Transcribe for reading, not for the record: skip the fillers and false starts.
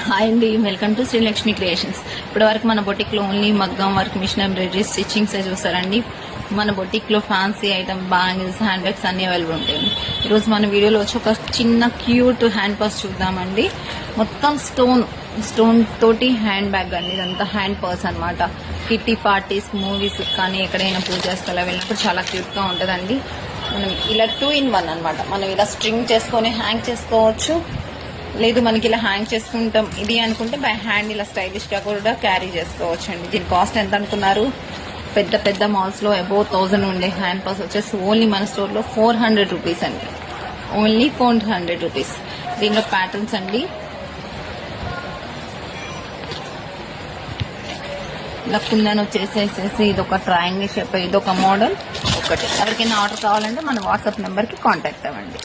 Hi అండి, welcome to Srilakshmi creations. ఇప్పటి వరకు మన బొటిక్ లో ఓన్లీ మగ్గం వర్క్, మిషన్ ఎంబ్రాయిడరీ, స్టిచ్చింగ్స్ చూస్తారండి. మన బొటిక్ లో fancy item, bangles, hand bags అన్ని అవైలబుల్ ఉంటాయండి. ఈరోజు మన వీడియోలో వచ్చి ఒక చిన్న క్యూట్ హ్యాండ్ పర్స్ చూద్దామండి. మొత్తం స్టోన్ తోటి హ్యాండ్ బ్యాగ్ అండి. ఇదంతా హ్యాండ్ పర్స్ అనమాట. కిట్టి పార్టీస్, మూవీస్ కానీ ఎక్కడైనా పూజకి అలా వెళ్ళినప్పుడు చాలా క్యూట్ గా ఉంటదండి. మనం ఇలా 2 in 1 అనమాట. మనం ఇలా స్ట్రింగ్ చేసుకొని హ్యాంగ్ చేసుకోవచ్చు, లేదు మనకి ఇలా హ్యాంగ్ చేసుకుంటాం ఇది అనుకుంటే బై హ్యాండ్ ఇలా స్టైలిష్ గా కూడా క్యారీ చేసుకోవచ్చు అండి. దీని కాస్ట్ ఎంత అనుకున్నారు? పెద్ద పెద్ద మాల్స్ లో అబౌవ్ 1000 ఉండే హ్యాండ్ పర్స్ వచ్చేసి ఓన్లీ మన స్టోర్ లో 400 రూపీస్ అండి. Only 400 rupees. దీనిలో ప్యాటర్న్స్ అండి. ఇలా కుందని వచ్చేసేసి ఇది ఒక ట్రయాంగిల్ షేప్, ఇది ఒక మోడల్ ఒకటి. ఎవరికైనా ఆర్డర్ కావాలంటే మన వాట్సాప్ నెంబర్ కి కాంటాక్ట్ అవ్వండి.